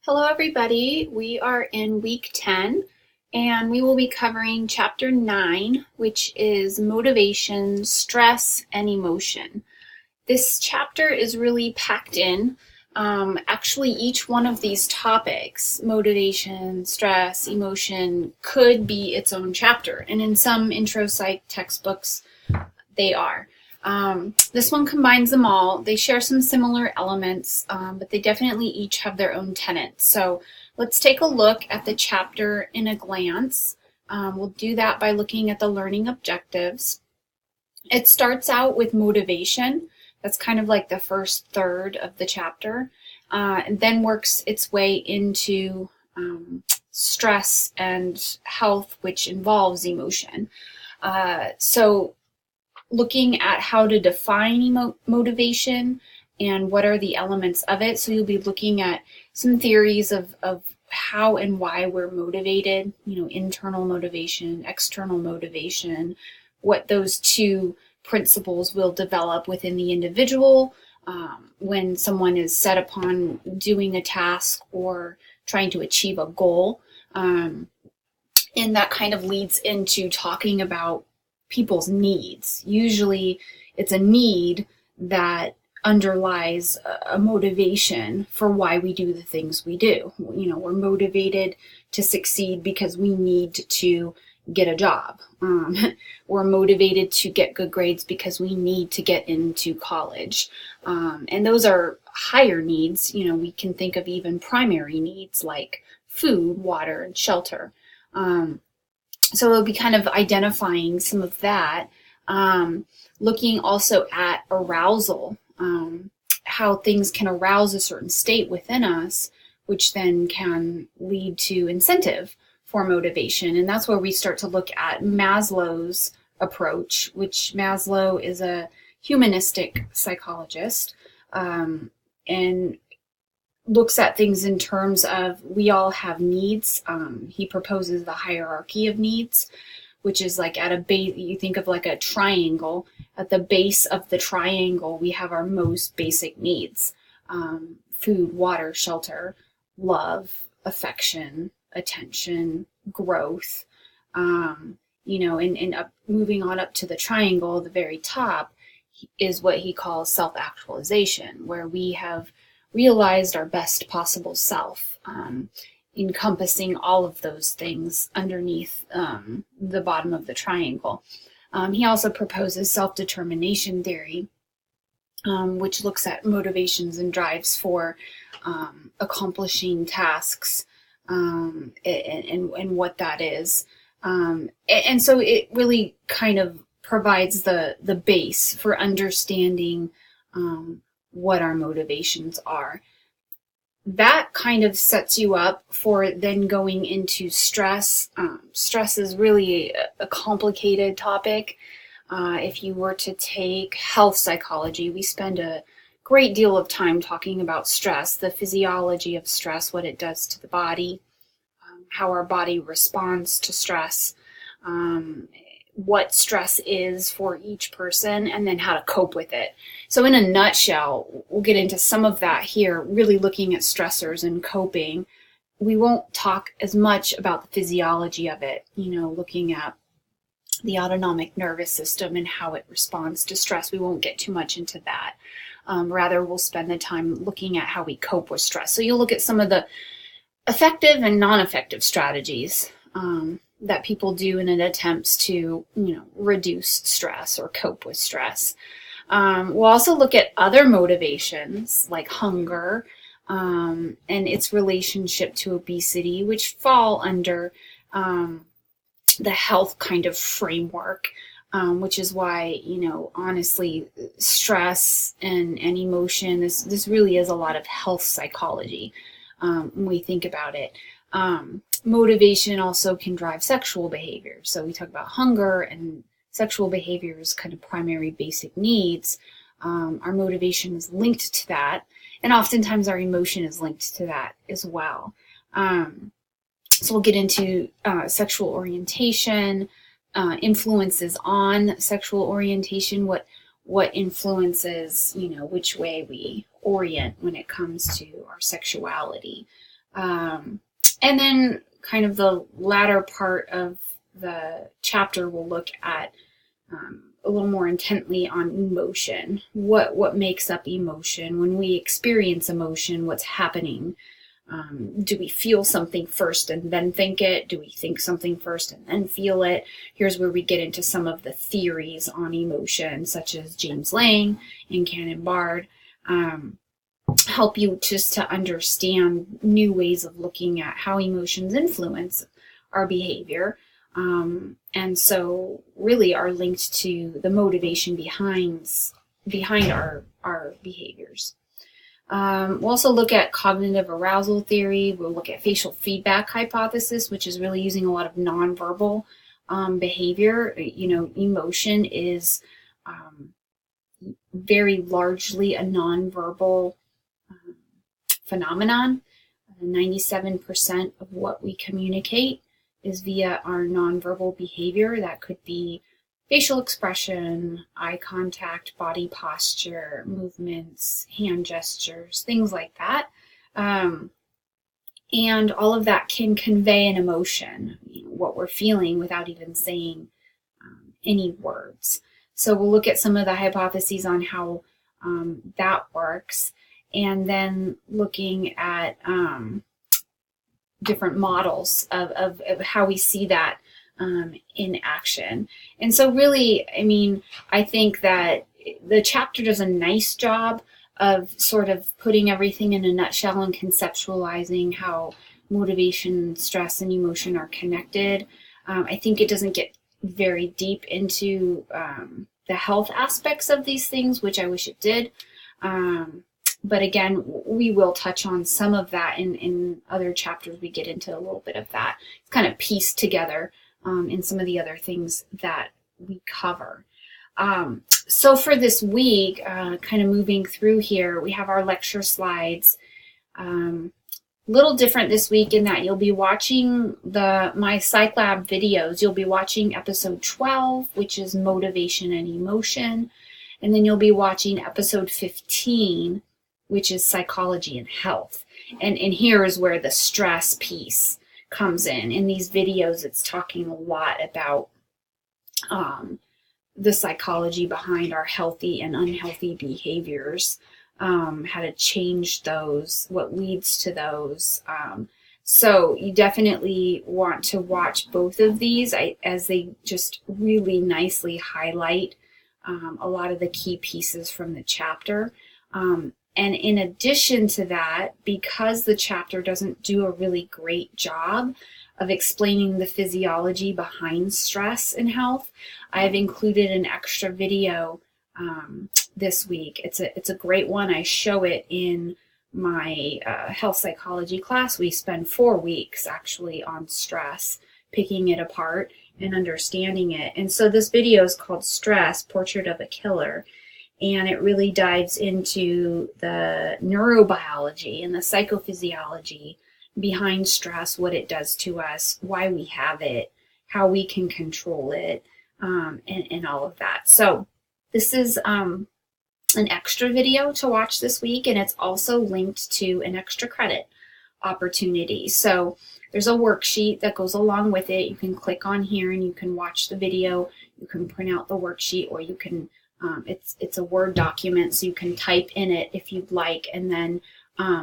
Hello, everybody. We are in week 10, and we will be covering chapter 9, which is motivation, stress, and emotion. This chapter is really packed in. Actually, each one of these topics, motivation, stress, emotion, could be its own chapter. And in some intro psych textbooks, they are. This one combines them all. They share some similar elements, but they definitely each have their own tenets. So let's take a look at the chapter in a glance. We'll do that by looking at the learning objectives. It starts out with motivation. That's kind of like the first third of the chapter, and then works its way into stress and health, which involves emotion. So looking at how to define motivation and what are the elements of it. So you'll be looking at some theories of how and why we're motivated, internal motivation, external motivation, what those two principles will develop within the individual when someone is set upon doing a task or trying to achieve a goal. And that kind of leads into talking about people's needs. Usually it's a need that underlies a motivation for why we do the things we do. We're motivated to succeed because we need to get a job. We're motivated to get good grades because we need to get into college. And those are higher needs. We can think of even primary needs like food, water, and shelter. So we'll be kind of identifying some of that, looking also at arousal, how things can arouse a certain state within us, which then can lead to incentive for motivation. And that's where we start to look at Maslow's approach, which Maslow is a humanistic psychologist, and looks at things in terms of we all have needs. He proposes the hierarchy of needs, which is like at a base, you think of like a triangle. At the base of the triangle, we have our most basic needs: food, water, shelter, love, affection, attention, growth. And moving on up to the triangle, the very top is what he calls self-actualization, where we have realized our best possible self, encompassing all of those things underneath the bottom of the triangle. He also proposes self-determination theory, which looks at motivations and drives for accomplishing tasks, and what that is. And so it really kind of provides the base for understanding what our motivations are. That kind of sets you up for then going into stress. Stress is really a complicated topic. If you were to take health psychology, we spend a great deal of time talking about stress, the physiology of stress, what it does to the body, how our body responds to stress, what stress is for each person, and then how to cope with it. So in a nutshell, we'll get into some of that here, really looking at stressors and coping. We won't talk as much about the physiology of it, looking at the autonomic nervous system and how it responds to stress. We won't get too much into that. Rather, we'll spend the time looking at how we cope with stress. So you'll look at some of the effective and non-effective strategies that people do in an attempt to, reduce stress or cope with stress. We'll also look at other motivations like hunger and its relationship to obesity, which fall under the health kind of framework, which is why, honestly, stress and emotion, this really is a lot of health psychology when we think about it. Motivation also can drive sexual behavior. So we talk about hunger and sexual behavior as kind of primary basic needs. Our motivation is linked to that, and oftentimes our emotion is linked to that as well. So we'll get into sexual orientation, influences on sexual orientation, what influences, which way we orient when it comes to our sexuality. And then kind of the latter part of the chapter will look at a little more intently on emotion. What makes up emotion? When we experience emotion, what's happening? Do we feel something first and then think it? Do we think something first and then feel it? Here's where we get into some of the theories on emotion, such as James Lang and Cannon-Bard. Help you just to understand new ways of looking at how emotions influence our behavior. And so really are linked to the motivation behind our behaviors. We'll also look at cognitive arousal theory. We'll look at facial feedback hypothesis, which is really using a lot of nonverbal behavior. Emotion is very largely a nonverbal phenomenon. 97% of what we communicate is via our nonverbal behavior. That could be facial expression, eye contact, body posture, movements, hand gestures, things like that. And all of that can convey an emotion, what we're feeling without even saying any words. So we'll look at some of the hypotheses on how that works, and then looking at different models of how we see that in action. And so really, I think that the chapter does a nice job of sort of putting everything in a nutshell and conceptualizing how motivation, stress, and emotion are connected. I think it doesn't get very deep into the health aspects of these things, which I wish it did. But again, we will touch on some of that in other chapters. We get into a little bit of that. It's kind of pieced together in some of the other things that we cover. So for this week, kind of moving through here, we have our lecture slides. Little different this week in that you'll be watching my Psych Lab videos. You'll be watching episode 12, which is motivation and emotion. And then you'll be watching episode 15, which is psychology and health. And here is where the stress piece comes in. In these videos, it's talking a lot about the psychology behind our healthy and unhealthy behaviors, how to change those, what leads to those. So you definitely want to watch both of these as they just really nicely highlight a lot of the key pieces from the chapter. And in addition to that, because the chapter doesn't do a really great job of explaining the physiology behind stress and health, I've included an extra video this week. It's a great one. I show it in my health psychology class. We spend 4 weeks actually on stress, picking it apart and understanding it. And so this video is called Stress, Portrait of a Killer. And it really dives into the neurobiology and the psychophysiology behind stress, what it does to us, why we have it, how we can control it, and all of that. So this is an extra video to watch this week, and it's also linked to an extra credit opportunity. So there's a worksheet that goes along with it. You can click on here and you can watch the video. You can print out the worksheet, or you can it's a Word document, so you can type in it if you'd like, and then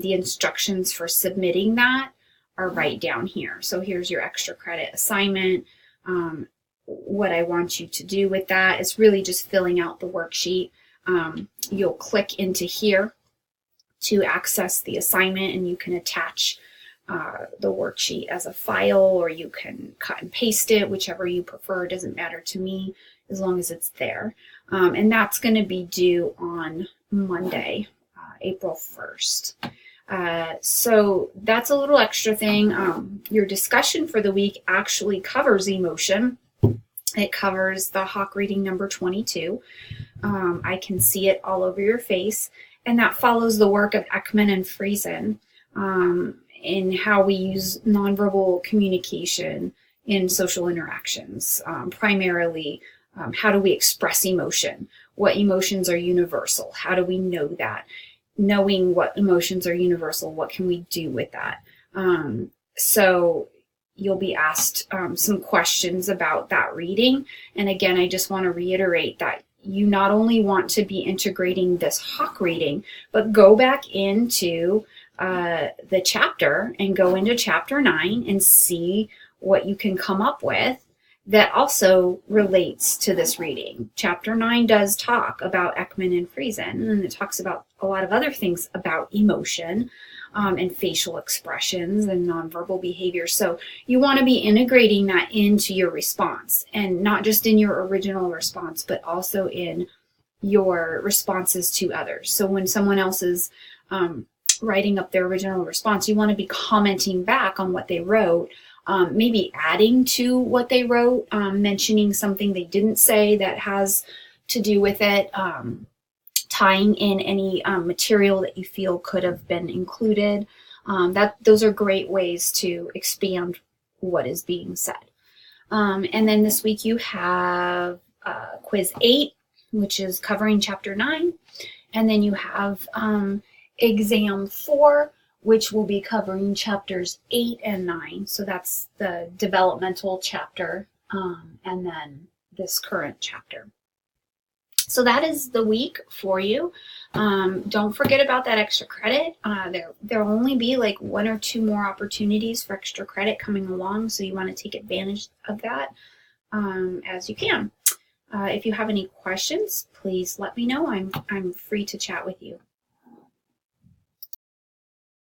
the instructions for submitting that are right down here. So here's your extra credit assignment. What I want you to do with that is really just filling out the worksheet. You'll click into here to access the assignment, and you can attach the worksheet as a file, or you can cut and paste it, whichever you prefer. It doesn't matter to me as long as it's there. And that's going to be due on Monday, April 1st. So that's a little extra thing. Your discussion for the week actually covers emotion. It covers the Hawk reading number 22. I can see it all over your face. And that follows the work of Ekman and Friesen in how we use nonverbal communication in social interactions, primarily. How do we express emotion? What emotions are universal? How do we know that? Knowing what emotions are universal, what can we do with that? So you'll be asked some questions about that reading. And again, I just want to reiterate that you not only want to be integrating this Hawk reading, but go back into the chapter and go into chapter 9 and see what you can come up with that also relates to this reading. Chapter 9 does talk about Ekman and Friesen, and it talks about a lot of other things about emotion and facial expressions and nonverbal behavior. So you want to be integrating that into your response, and not just in your original response, but also in your responses to others. So when someone else is writing up their original response, you want to be commenting back on what they wrote, maybe adding to what they wrote, mentioning something they didn't say that has to do with it, tying in any material that you feel could have been included. Those are great ways to expand what is being said. And then this week you have quiz 8, which is covering chapter 9. And then you have exam 4, which will be covering chapters 8 and 9. So that's the developmental chapter, and then this current chapter. So that is the week for you. Don't forget about that extra credit. There'll only be like 1 or 2 more opportunities for extra credit coming along, so you want to take advantage of that as you can. If you have any questions, please let me know. I'm free to chat with you.